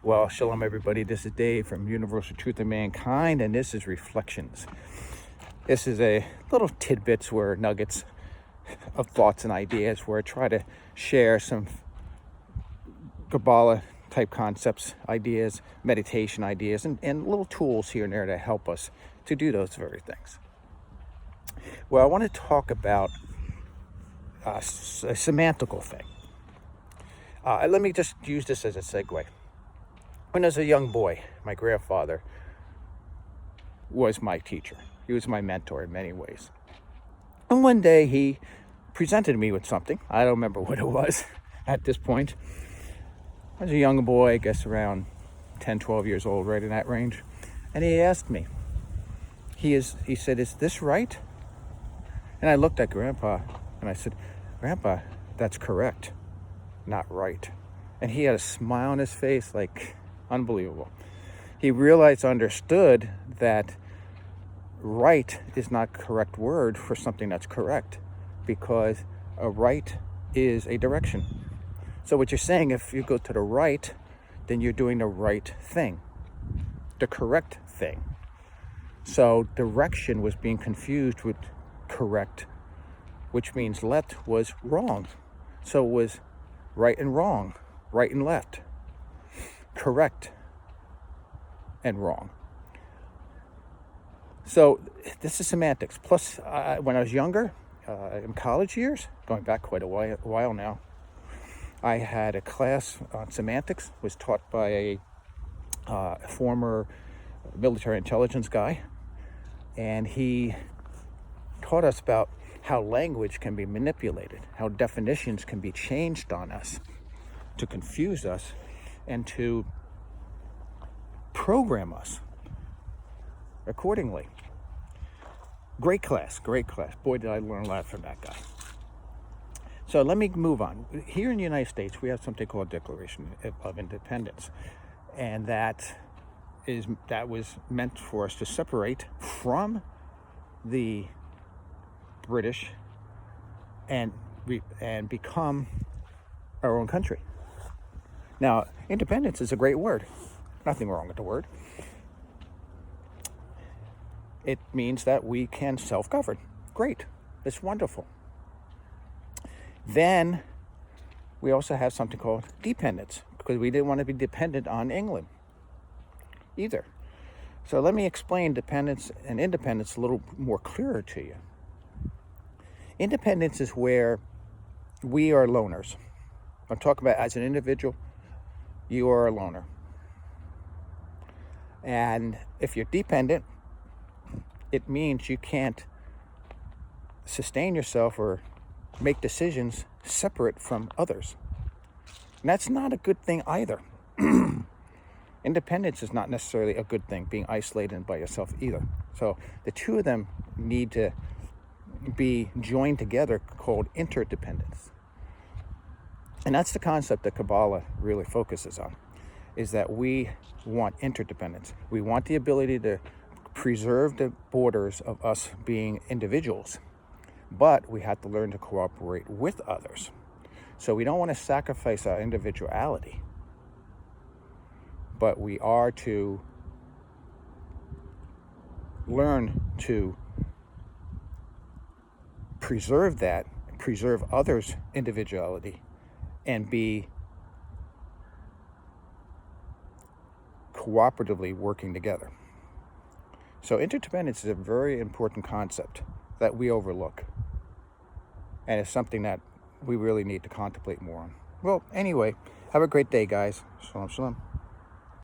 Well, shalom everybody. This is Dave from Universal Truth of Mankind, and this is Reflections. This is a little tidbits where nuggets of thoughts and ideas where I try to share some Kabbalah type concepts, ideas, meditation ideas, and little tools here and there to help us to do those very things. Well, I want to talk about a semantical thing. Let me just use this as a segue. When I was a young boy, my grandfather was my teacher. He was my mentor in many ways. And one day he presented me with something. I don't remember what it was at this point. I was a young boy, I guess around 10, 12 years old, right in that range. And he asked me, he said, "Is this right?" And I looked at Grandpa and I said, "Grandpa, that's correct, not right." And he had a smile on his face, like unbelievable. He realized, understood that right is not correct word for something that's correct, because a right is a direction. So what you're saying, if you go to the right, then you're doing the right thing, the correct thing. So direction was being confused with correct, which means left was wrong. So it was right and wrong, right and left, correct and wrong. So this is semantics. Plus, when I was younger, in college years, going back quite a while now, I had a class on semantics, was taught by a former military intelligence guy, and he taught us about how language can be manipulated, how definitions can be changed on us to confuse us and to program us accordingly. Great class. Boy, did I learn a lot from that guy. So let me move on. Here in the United States, we have something called Declaration of Independence, and that was meant for us to separate from the British and become our own country. Now, independence is a great word. Nothing wrong with the word. It means that we can self-govern. Great. It's wonderful. Then we also have something called dependence, because we didn't want to be dependent on England either. So let me explain dependence and independence a little more clearer to you. Independence is where we are loners. I'm talking about as an individual, you are a loner. And if you're dependent, it means you can't sustain yourself or make decisions separate from others. And that's not a good thing either. Independence is not necessarily a good thing, being isolated by yourself either. So the two of them need to be joined together, called interdependence. And that's the concept that Kabbalah really focuses on, is that we want interdependence. We want the ability to preserve the borders of us being individuals, but we have to learn to cooperate with others. So we don't want to sacrifice our individuality, but we are to learn to preserve others' individuality, and be cooperatively working together. So interdependence is a very important concept that we overlook, and it's something that we really need to contemplate more on. Well, anyway, have a great day, guys. Shalom, shalom.